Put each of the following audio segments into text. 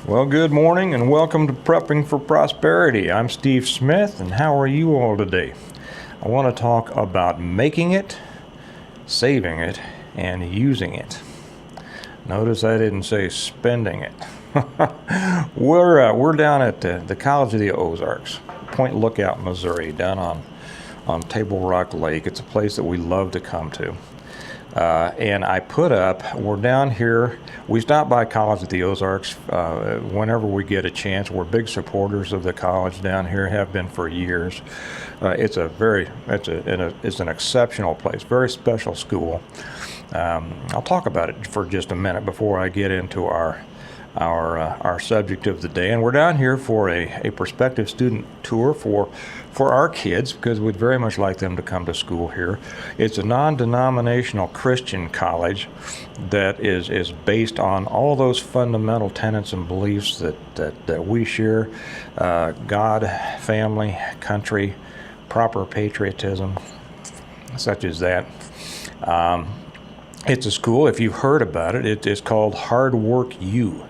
Well, good morning and welcome to Prepping for Prosperity. I'm Steve Smith, and how are you all today? I want to talk about making it, saving it, and using it. Notice I didn't say spending it. We're down at the College of the Ozarks, Point Lookout, Missouri, down on Table Rock Lake. It's a place that we love to come to. And I put up, we're down here, we stop by College of the Ozarks whenever we get a chance. We're big supporters of the college down here, have been for years. It's an exceptional place, very special school. I'll talk about it for just a minute before I get into our subject of the day. And we're down here for a prospective student tour for our kids, because we'd very much like them to come to school here. It's a non-denominational Christian college that is based on all those fundamental tenets and beliefs that we share: God, family, country, proper patriotism, such as that. It's a school, if you've heard about it, it is called Hard Work U,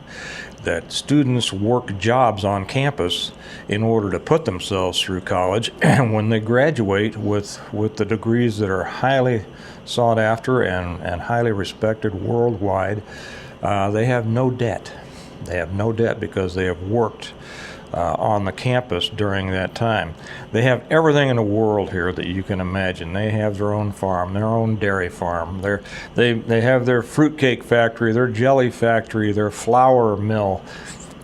that students work jobs on campus in order to put themselves through college, and when they graduate with the degrees that are highly sought after and highly respected worldwide, they have no debt. They have no debt because they have worked on the campus during that time. They have everything in the world here that you can imagine. They have their own farm, their own dairy farm. They have their fruitcake factory, their jelly factory, their flour mill.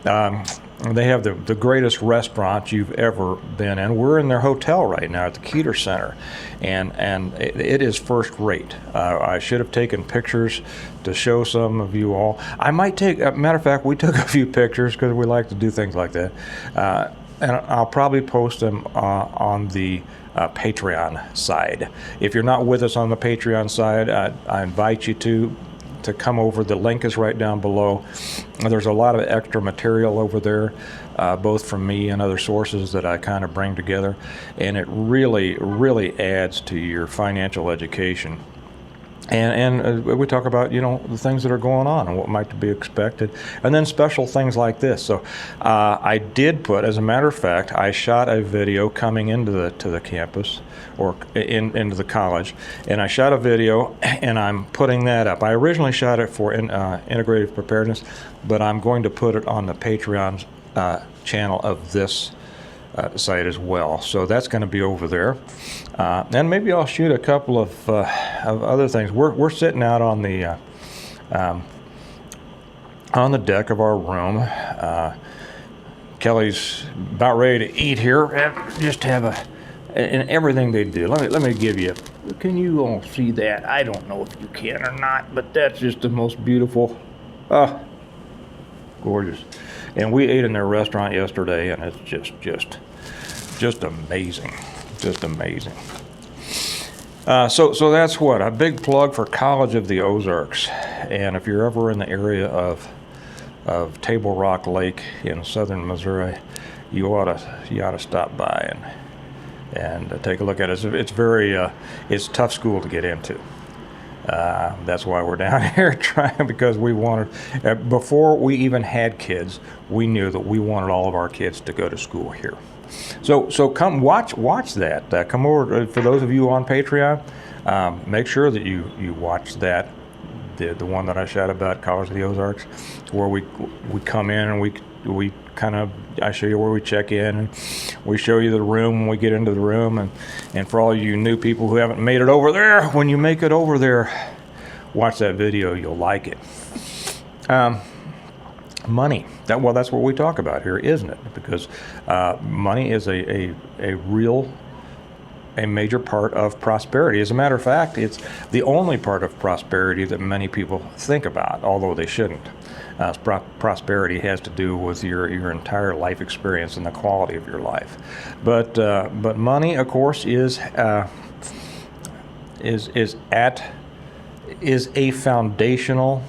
They have the greatest restaurant you've ever been in. We're in their hotel right now at the Keeter Center, and it is first rate. I should have taken pictures to show some of you all. I might take, matter of fact, we took a few pictures because we like to do things like that, and I'll probably post them on the Patreon side. If you're not with us on the Patreon side, I invite you to come over. The link is right down below. There's a lot of extra material over there, both from me and other sources that I kind of bring together, and it really, really adds to your financial education. And we talk about, the things that are going on and what might be expected, and then special things like this. So I did put, as a matter of fact, I shot a video coming into the campus, or into the college, and I shot a video, and I'm putting that up. I originally shot it for integrative preparedness, but I'm going to put it on the Patreon channel of this site as well. So that's going to be over there, and maybe I'll shoot a couple of other things. We're sitting out on the deck of our room. Kelly's about ready to eat here. Just have and everything they do. Let me give you. Can you all see that? I don't know if you can or not, but that's just the most beautiful. Gorgeous. And we ate in their restaurant yesterday, and it's just amazing, just amazing. So that's what, a big plug for College of the Ozarks. And if you're ever in the area of Table Rock Lake in southern Missouri, you ought to stop by and take a look at it. It's it's a tough school to get into. That's why we're down here trying, because we wanted, before we even had kids, we knew that we wanted all of our kids to go to school here. So come watch that. Come over, for those of you on Patreon, make sure that you watch that, the one that I shot about College of the Ozarks, where we come in and we kind of, I show you where we check in, and we show you the room when we get into the room, and for all you new people who haven't made it over there, when you make it over there, watch that video. You'll like it. Money. That's what we talk about here, isn't it? Because money is a major part of prosperity. As a matter of fact, it's the only part of prosperity that many people think about, although they shouldn't. Prosperity has to do with your entire life experience and the quality of your life. But money, of course, is a foundational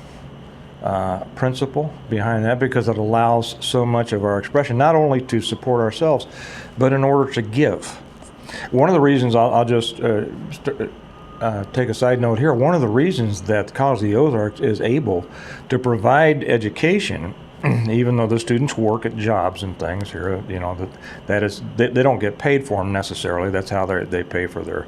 principle behind that, because it allows so much of our expression, not only to support ourselves, but in order to give. One of the reasons, I'll just take a side note here, one of the reasons that the College of the Ozarks is able to provide education even though the students work at jobs and things here, that is they don't get paid for them necessarily. That's how they pay for their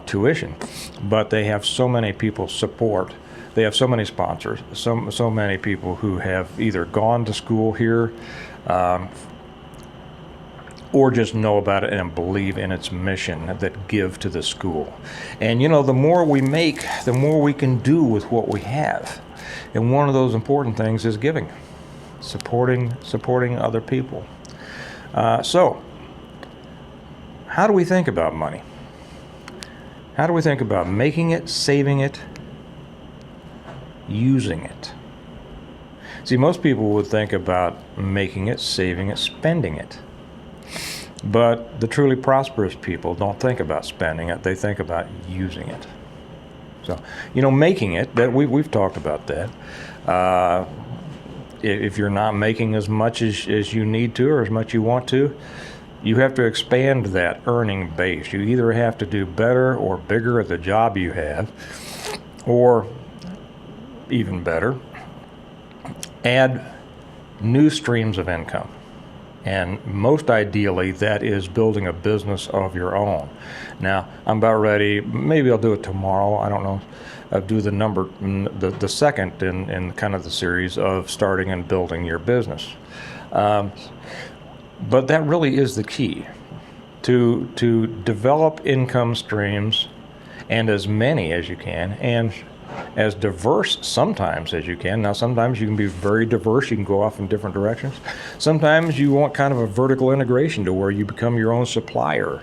tuition. But they have so many people support. They have so many sponsors, so many people who have either gone to school here or just know about it and believe in its mission that give to the school. And the more we make, the more we can do with what we have. And one of those important things is giving, supporting other people. So, how do we think about money? How do we think about making it, saving it, using it? See, most people would think about making it, saving it, spending it. But the truly prosperous people don't think about spending it, they think about using it. So, making it, that we've talked about that. If you're not making as much as you need to or as much you want to, you have to expand that earning base. You either have to do better or bigger at the job you have, or even better, add new streams of income. And most ideally, that is building a business of your own. Now, I'm about ready, maybe I'll do it tomorrow, I don't know. I'll do the second in kind of the series of starting and building your business. But that really is the key, to develop income streams, and as many as you can, and as diverse sometimes as you can. Now, sometimes you can be very diverse. You can go off in different directions. Sometimes you want kind of a vertical integration to where you become your own supplier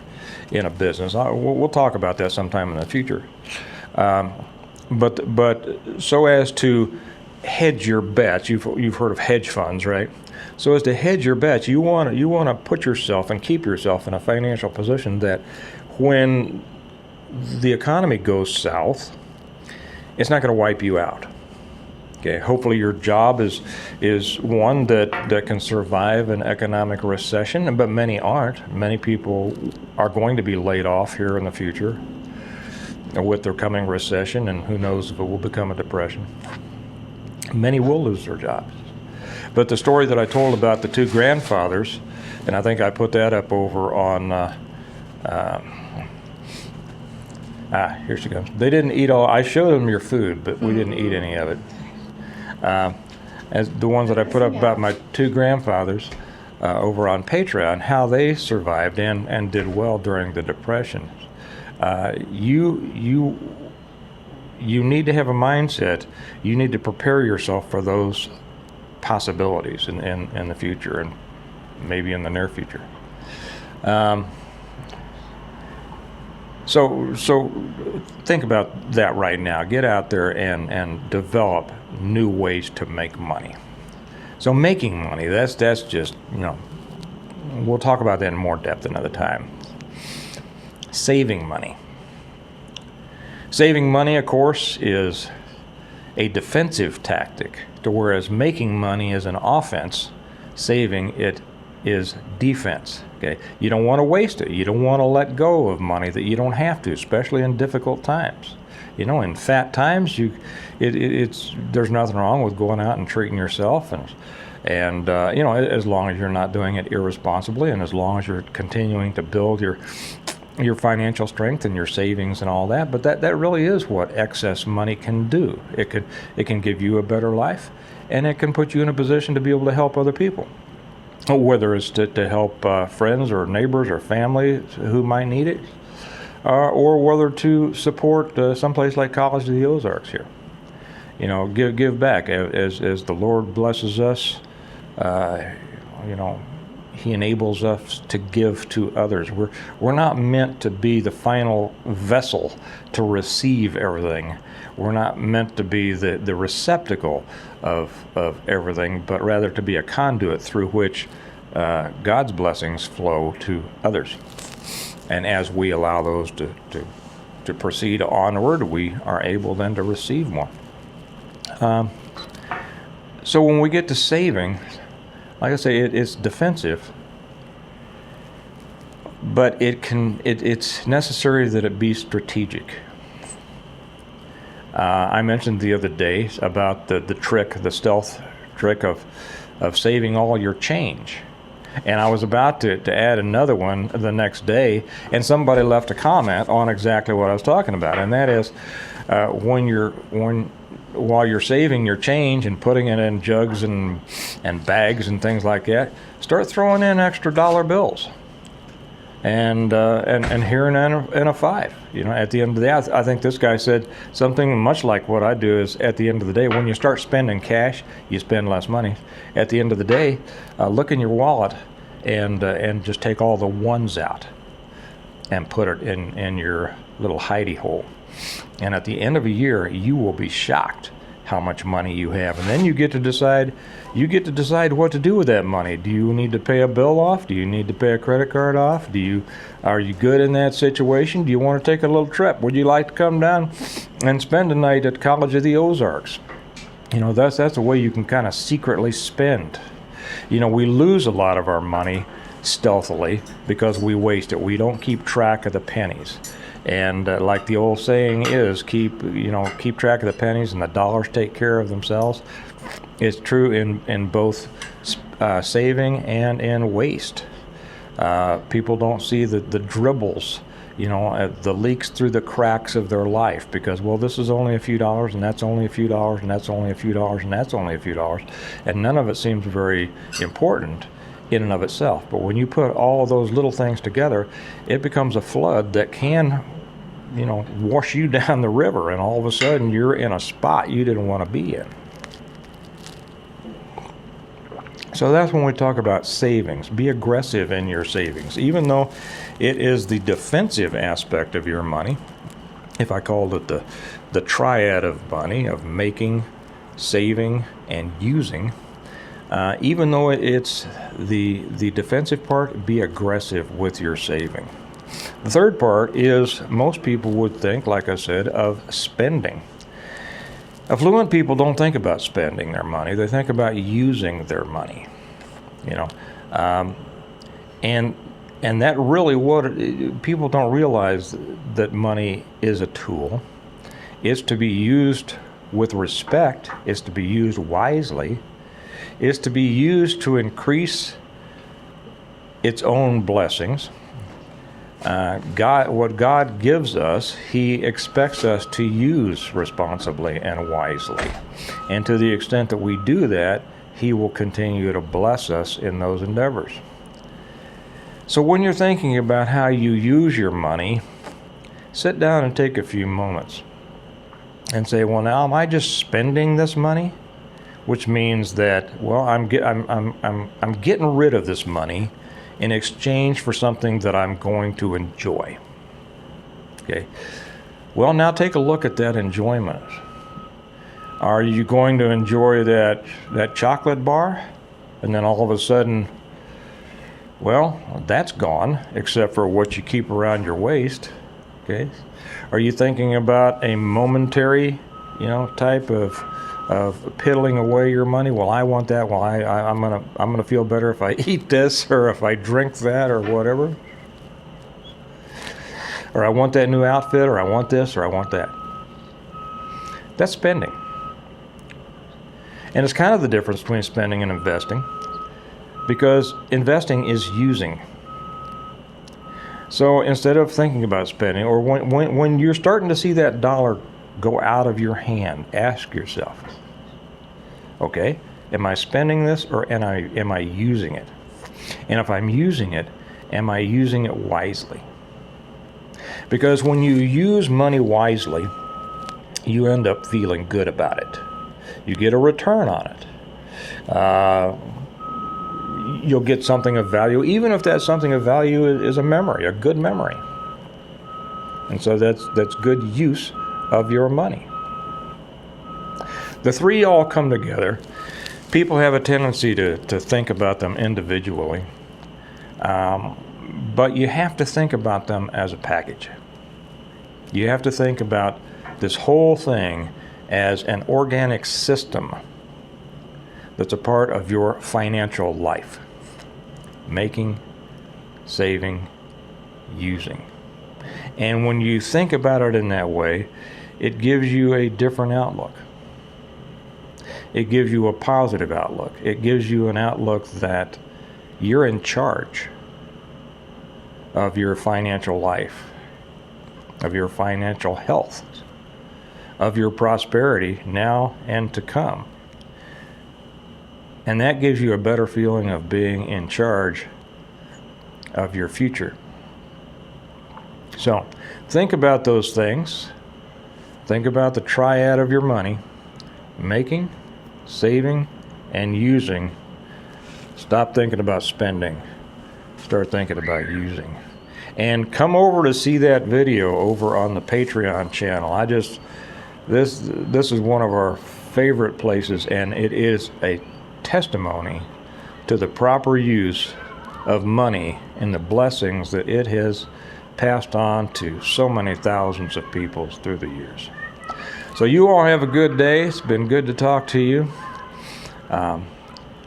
in a business. We'll talk about that sometime in the future. But so as to hedge your bets, you've heard of hedge funds, right? So as to hedge your bets, you want to put yourself and keep yourself in a financial position that when the economy goes south, it's not going to wipe you out. Okay, hopefully your job is one that can survive an economic recession, but many aren't. Many people are going to be laid off here in the future with their coming recession, and who knows if it will become a depression. Many will lose their jobs. But the story that I told about the two grandfathers, and I think I put that up over on here she comes. They didn't eat all. I showed them your food, but we didn't eat any of it. As the ones that I put up about my two grandfathers over on Patreon, how they survived and did well during the Depression. You need to have a mindset. You need to prepare yourself for those possibilities in the future, and maybe in the near future. So think about that right now. Get out there and develop new ways to make money. So making money, that's just, we'll talk about that in more depth another time. Saving money. Saving money, of course, is a defensive tactic, to whereas making money is an offense, saving it is defense. Okay, you don't want to waste it. You don't want to let go of money that you don't have to, especially in difficult times. In fat times, there's nothing wrong with going out and treating yourself, and as long as you're not doing it irresponsibly, and as long as you're continuing to build your financial strength and your savings and all that. But that really is what excess money can do. It can give you a better life, and it can put you in a position to be able to help other people. Whether it's to help friends or neighbors or family who might need it, or whether to support someplace like College of the Ozarks here. Give back as the Lord blesses us. He enables us to give to others. We're not meant to be the final vessel to receive everything. We're not meant to be the receptacle of everything, but rather to be a conduit through which God's blessings flow to others. And as we allow those to proceed onward, we are able then to receive more. So when we get to saving, like I say, it's defensive, but it's necessary that it be strategic. I mentioned the other day about the stealth trick of saving all your change. And I was about to add another one the next day, and somebody left a comment on exactly what I was talking about, and that is while you're saving your change and putting it in jugs and bags and things like that, start throwing in extra dollar bills. And here and a five. You know, at the end of the day, I think this guy said something much like what I do. Is at the end of the day, when you start spending cash, you spend less money. At the end of the day, look in your wallet and just take all the ones out and put it in your little hidey hole. And at the end of a year, you will be shocked how much money you have. And then you get to decide what to do with that money. Do you need to pay a bill off? Do you need to pay a credit card off? Are you good in that situation? Do you want to take a little trip? Would you like to come down and spend a night at College of the Ozarks? You know, that's a way you can kind of secretly spend. You know, we lose a lot of our money stealthily because we waste it. We don't keep track of the pennies. And like the old saying is, keep track of the pennies and the dollars take care of themselves. It's true in both saving and in waste. People don't see the dribbles, the leaks through the cracks of their life because, well, this is only a few dollars and that's only a few dollars and that's only a few dollars and that's only a few dollars. And none of it seems very important in and of itself. But when you put all those little things together, it becomes a flood that can, wash you down the river, and all of a sudden you're in a spot you didn't want to be in. So that's when we talk about savings. Be aggressive in your savings. Even though it is the defensive aspect of your money, if I called it the triad of money, of making, saving, and using, even though it's the defensive part, be aggressive with your saving. The third part is most people would think, like I said, of spending. Affluent people don't think about spending their money. They think about using their money, and that really people don't realize that money is a tool. It's to be used with respect. It's to be used wisely. It's to be used to increase its own blessings. What God gives us, He expects us to use responsibly and wisely. And to the extent that we do that, He will continue to bless us in those endeavors. So when you're thinking about how you use your money, sit down and take a few moments and say, well, now am I just spending this money? Which means that, well, I'm getting rid of this money in exchange for something that I'm going to enjoy. Okay. Well, now take a look at that enjoyment. Are you going to enjoy that chocolate bar? And then all of a sudden, well, that's gone, except for what you keep around your waist. Okay. Are you thinking about a momentary, type of piddling away your money? Well, I want that. Well, I'm gonna feel better if I eat this or if I drink that or whatever. Or I want that new outfit, or I want this, or I want that. That's spending. And it's kind of the difference between spending and investing, because investing is using. So instead of thinking about spending, or when you're starting to see that dollar go out of your hand, ask yourself, okay, am I spending this or am I using it? And if I'm using it, am I using it wisely? Because when you use money wisely, you end up feeling good about it. You get a return on it. You'll get something of value, even if that something of value is a memory, a good memory. And so that's good use of your money. The three all come together. People have a tendency to think about them individually, but you have to think about them as a package. You have to think about this whole thing as an organic system that's a part of your financial life. Making, saving, using. And when you think about it in that way, it gives you a different outlook. It gives you a positive outlook. It gives you an outlook that you're in charge of your financial life, of your financial health, of your prosperity now and to come. And that gives you a better feeling of being in charge of your future. So think about those things. Think about the triad of your money: making, saving, and using. Stop thinking about spending. Start thinking about using. And come over to see that video over on the Patreon channel. This is one of our favorite places, and it is a testimony to the proper use of money and the blessings that it has passed on to so many thousands of people through the years. So you all have a good day. It's been good to talk to you.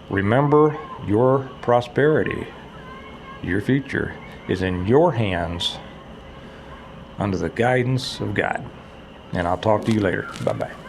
Remember, your prosperity, your future, is in your hands under the guidance of God. And I'll talk to you later. Bye-bye.